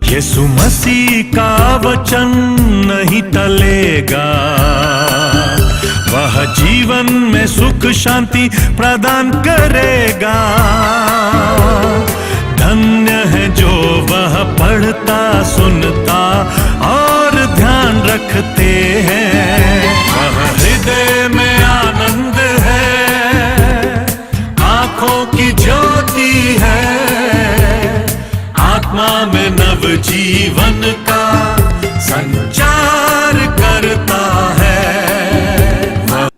यीशु मसीह का वचन नहीं टलेगा, वह जीवन में सुख शांति प्रदान करेगा। धन्य है जो वह पढ़ता सुनता और ध्यान रखते हैं। वह हृदय में आनंद है, आंखों की ज्योति है, आत्मा में नव जीवन का संचार करता है।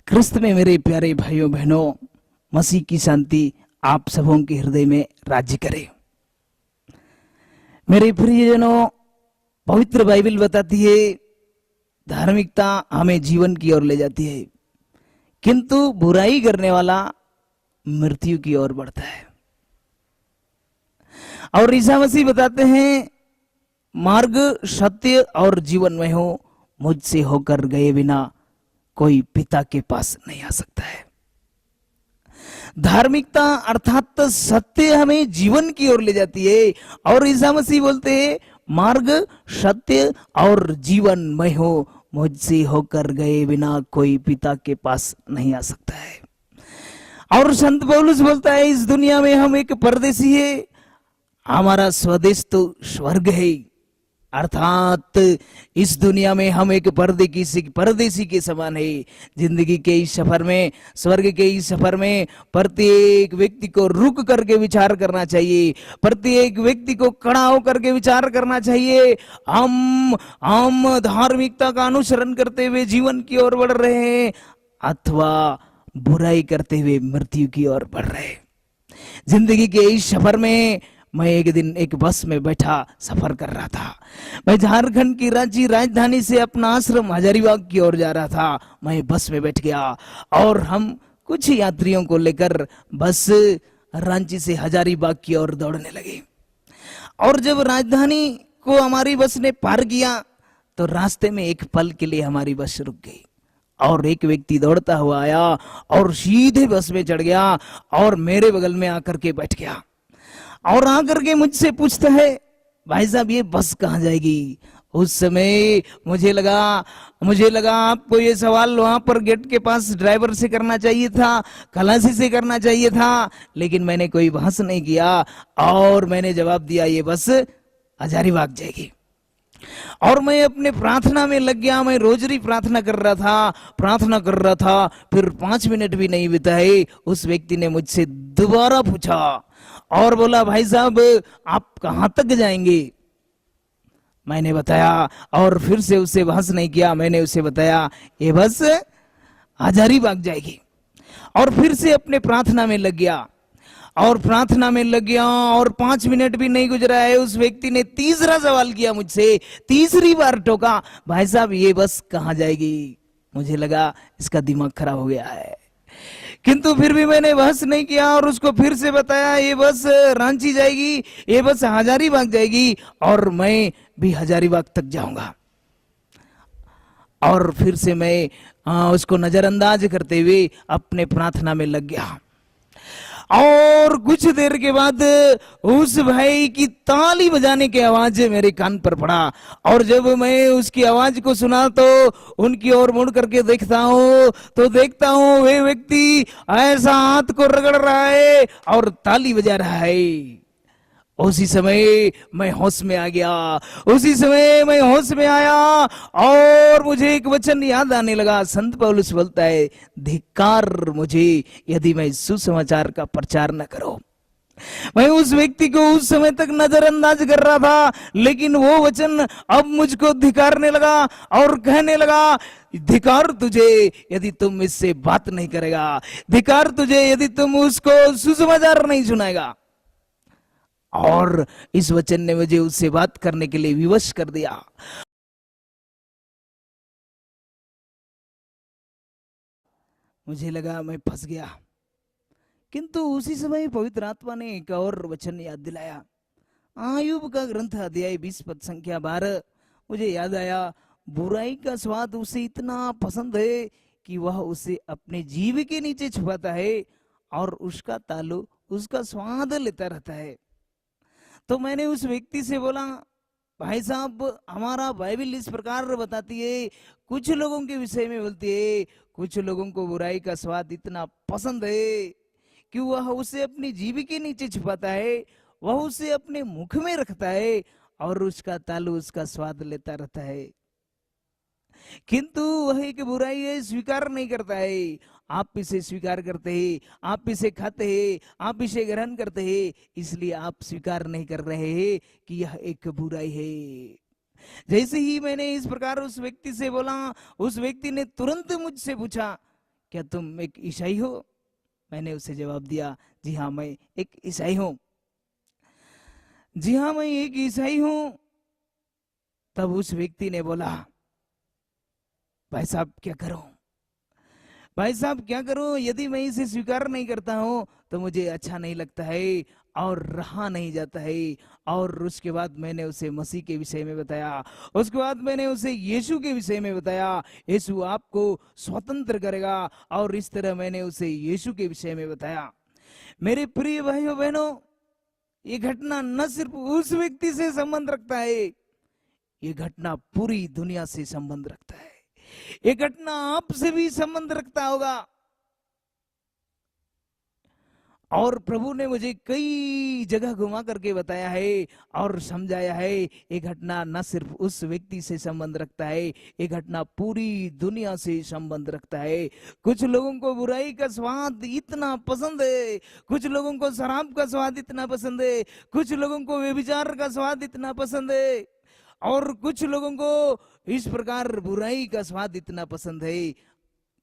क्रिस्त में मेरे प्यारे भाइयों बहनों, मसीह की शांति आप सबों के हृदय में राज्य करे। मेरे प्रियजनों, पवित्र बाइबल बताती है धार्मिकता हमें जीवन की ओर ले जाती है, किंतु बुराई करने वाला मृत्यु की ओर बढ़ता है। और ईसा मसीह बताते हैं, मार्ग सत्य और जीवन में हो, मुझसे होकर गए बिना कोई पिता के पास नहीं आ सकता है। धार्मिकता अर्थात सत्य हमें जीवन की ओर ले जाती है, और ईसा मसीह बोलते हैं, मार्ग सत्य और जीवन में हो, मुझसे होकर गए बिना कोई पिता के पास नहीं आ सकता है। और संत पौलुस बोलता है, इस दुनिया में हम एक परदेसी है, हमारा स्वदेश तो स्वर्ग है। अर्थात इस दुनिया में हम एक परदेसी के समान है। जिंदगी के इस सफर में, स्वर्ग के इस सफर में प्रत्येक व्यक्ति को रुक करके विचार करना चाहिए, प्रत्येक व्यक्ति को खड़ा होकर के विचार करना चाहिए। हम धार्मिकता का अनुसरण करते हुए जीवन की ओर बढ़ रहे हैं अथवा बुराई करते हुए मृत्यु की ओर बढ़ रहे हैं। जिंदगी के इस सफर में मैं एक दिन एक बस में बैठा सफर कर रहा था। मैं झारखंड की रांची राजधानी से अपना आश्रम हजारीबाग की ओर जा रहा था। मैं बस में बैठ गया और हम कुछ यात्रियों को लेकर बस रांची से हजारीबाग की ओर दौड़ने लगे। और जब राजधानी को हमारी बस ने पार किया तो रास्ते में एक पल के लिए हमारी बस रुक गई और एक व्यक्ति दौड़ता हुआ आया और सीधे बस में चढ़ गया और मेरे बगल में आकर के बैठ गया और आकर के मुझसे पूछता है, भाई साहब ये बस कहाँ जाएगी? उस समय मुझे लगा आपको ये सवाल वहां पर गेट के पास ड्राइवर से करना चाहिए था, खलासी से करना चाहिए था, लेकिन मैंने कोई बहस नहीं किया और मैंने जवाब दिया, ये बस हजारीबाग जाएगी। और मैं अपने प्रार्थना में लग गया। मैं रोजरी प्रार्थना कर रहा था। फिर 5 मिनट भी नहीं बिताए, उस व्यक्ति ने मुझसे दोबारा पूछा और बोला, भाई साहब आप कहां तक जाएंगे? मैंने बताया और फिर से उससे बहस नहीं किया। मैंने उसे बताया ये बस हजारीबाग जाएगी और फिर से अपने प्रार्थना में लग गया और 5 मिनट भी नहीं गुजरा है, उस व्यक्ति ने तीसरा सवाल किया मुझसे, तीसरी बार टोका, भाई साहब ये बस कहां जाएगी? मुझे लगा इसका दिमाग खराब हो गया है, किंतु फिर भी मैंने बहस नहीं किया और उसको फिर से बताया ये बस रांची जाएगी, ये बस हजारीबाग जाएगी और मैं भी हजारीबाग तक जाऊंगा। और फिर से मैं उसको नजरअंदाज करते हुए अपने प्रार्थना में लग गया। और कुछ देर के बाद उस भाई की ताली बजाने की आवाज मेरे कान पर पड़ा और जब मैं उसकी आवाज को सुना तो उनकी ओर मुड़ करके देखता हूँ वे व्यक्ति ऐसा हाथ को रगड़ रहा है और ताली बजा रहा है। उसी समय मैं होश में आया और मुझे एक वचन याद आने लगा। संत पौलुस बोलता है, धिक्कार मुझे यदि मैं सुसमाचार का प्रचार न करूं। मैं उस व्यक्ति को उस समय तक नजरअंदाज कर रहा था, लेकिन वो वचन अब मुझको धिक्कारने लगा और कहने लगा, धिक्कार तुझे यदि तुम इससे बात नहीं करेगा, धिक्कार तुझे यदि तुम उसको सुसमाचार नहीं सुनाएगा। और इस वचन ने मुझे उससे बात करने के लिए विवश कर दिया। मुझे लगा मैं फंस गया, किंतु उसी समय पवित्र आत्मा ने एक और वचन याद दिलाया। आयुब का ग्रंथ अध्याय 20 पद संख्या 12। मुझे याद आया, बुराई का स्वाद उसे इतना पसंद है कि वह उसे अपने जीभ के नीचे छुपाता है और उसका तालु उसका स्वाद लेता रहता है। तो मैंने उस व्यक्ति से बोला, भाई साहब, हमारा बाइबल इस प्रकार बताती है, कुछ लोगों के विषय में बोलती है, कुछ लोगों को बुराई का स्वाद इतना पसंद है कि वह उसे अपनी जीभ के नीचे छुपाता है, वह उसे अपने मुख में रखता है और उसका तालू उसका स्वाद लेता रहता है, किंतु वह एक बुराई है, स्वीकार नहीं करता है। आप इसे स्वीकार करते हैं, आप इसे खाते हैं, आप इसे ग्रहण करते हैं, इसलिए आप स्वीकार नहीं कर रहे हैं कि यह एक बुराई है। जैसे ही मैंने इस प्रकार उस व्यक्ति से बोला, उस व्यक्ति ने तुरंत मुझसे पूछा, क्या तुम एक ईसाई हो? मैंने उसे जवाब दिया, जी हाँ, मैं एक ईसाई हूं। जी हाँ, मैं एक ईसाई हूं। तब उस व्यक्ति ने बोला, भाई साहब क्या करूं, भाई साहब क्या करूं, यदि मैं इसे स्वीकार नहीं करता हूं तो मुझे अच्छा नहीं लगता है और रहा नहीं जाता है। और उसके बाद मैंने उसे मसीह के विषय में बताया, उसके बाद मैंने उसे यीशु के विषय में बताया, यीशु आपको स्वतंत्र करेगा, और इस तरह मैंने उसे यीशु के विषय में बताया। मेरे प्रिय भाइयों बहनों, ये घटना न सिर्फ उस व्यक्ति से संबंध रखता है, ये घटना पूरी दुनिया से संबंध रखता है। ये घटना आपसे भी संबंध रखता होगा। और प्रभु ने मुझे कई जगह घुमा करके बताया है और समझाया है, ये घटना न सिर्फ उस व्यक्ति से संबंध रखता है, ये घटना पूरी दुनिया से संबंध रखता है। कुछ लोगों को बुराई का स्वाद इतना पसंद है, कुछ लोगों को शराब का स्वाद इतना पसंद है, कुछ लोगों को व्यभिचार का स्वाद इतना पसंद है, और कुछ लोगों को इस प्रकार बुराई का स्वाद इतना पसंद है।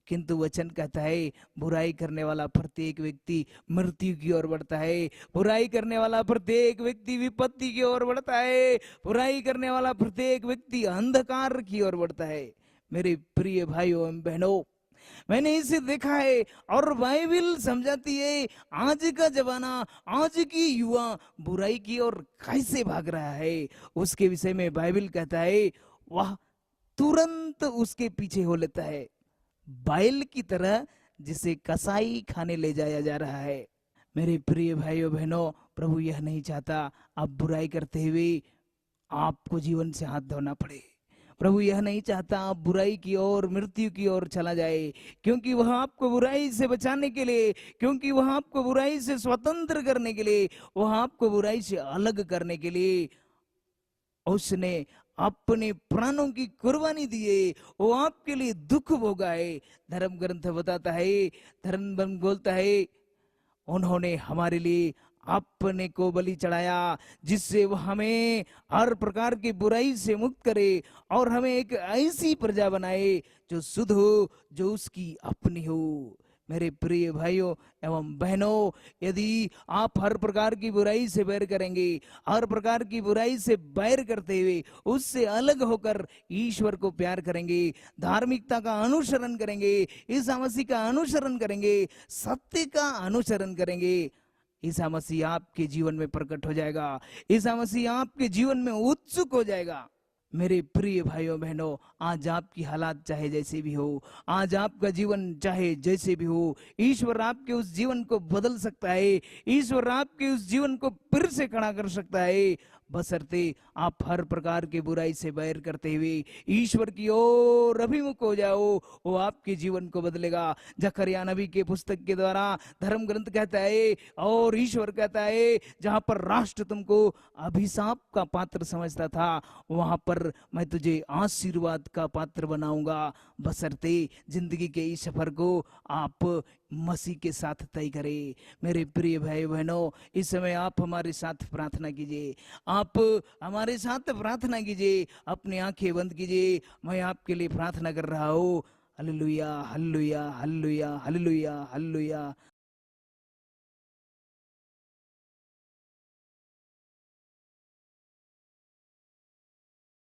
किंतु वचन कहता है, बुराई करने वाला प्रत्येक व्यक्ति मृत्यु की ओर बढ़ता है, बुराई करने वाला प्रत्येक व्यक्ति विपत्ति की ओर बढ़ता है, बुराई करने वाला प्रत्येक व्यक्ति अंधकार की ओर बढ़ता है। मेरे प्रिय भाइयों एवं बहनों, मैंने इसे देखा है और बाइबल समझाती है, आज का जमाना, आज की युवा बुराई की ओर कैसे भाग रहा है, उसके विषय में बाइबल कहता है, वह तुरंत उसके पीछे हो लेता है, बैल की तरह जिसे कसाई खाने ले जाया जा रहा है। मेरे प्रिय भाइयों बहनों, प्रभु यह नहीं चाहता आप बुराई करते हुए आपको जीवन से हाथ धोना पड़े। प्रभु यह नहीं चाहता आप बुराई की ओर, मृत्यु की ओर चला जाए, क्योंकि वह आपको बुराई से बचाने के लिए, क्योंकि वह आपको बुराई से स्वतंत्र करने के लिए, वह आपको बुराई से अलग करने के लिए उसने अपने प्राणों की कुर्बानी दिए, वो आपके लिए दुख भोगाए। धर्म ग्रंथ बताता है, धर्म ग्रंथ बोलता है, उन्होंने हमारे लिए अपने को बलि चढ़ाया, जिससे वह हमें हर प्रकार की बुराई से मुक्त करे और हमें एक ऐसी प्रजा बनाए जो शुद्ध हो, जो उसकी अपनी हो। मेरे प्रिय भाइयों एवं बहनों, यदि आप हर प्रकार की बुराई से बैर करेंगे, हर प्रकार की बुराई से बैर करते हुए उससे अलग होकर ईश्वर को प्यार करेंगे, धार्मिकता का अनुसरण करेंगे, ईसा मसीह का अनुसरण करेंगे, सत्य का अनुसरण करेंगे, ईसा मसीह आपके जीवन में प्रकट हो जाएगा, ईसा मसीह आपके जीवन में उत्सुक हो जाएगा। मेरे प्रिय भाइयों बहनों, आज आपकी हालात चाहे जैसे भी हो, आज आपका जीवन चाहे जैसे भी हो, ईश्वर आपके उस जीवन को बदल सकता है, ईश्वर आपके उस जीवन को फिर से खड़ा कर सकता है, बशर्ते आप हर प्रकार की बुराई से बैर करते हुए ईश्वर की ओर अभिमुख हो जाओ, वो आपके जीवन को बदलेगा। जकरिया नबी के पुस्तक के द्वारा धर्म ग्रंथ कहता है और ईश्वर कहता है, जहां पर राष्ट्र तुमको अभिशाप का पात्र समझता था, वहां पर मैं तुझे आशीर्वाद का पात्र बनाऊंगा, बशर्ते जिंदगी के इस सफर को आप मसीह के साथ तय करें। मेरे प्रिय भाई बहनों, इस समय आप हमारे साथ प्रार्थना कीजिए, आप हमारे साथ प्रार्थना कीजिए, अपनी आंखें बंद कीजिए, मैं आपके लिए प्रार्थना कर रहा हूँ। Hallelujah, hallelujah, hallelujah, hallelujah, hallelujah.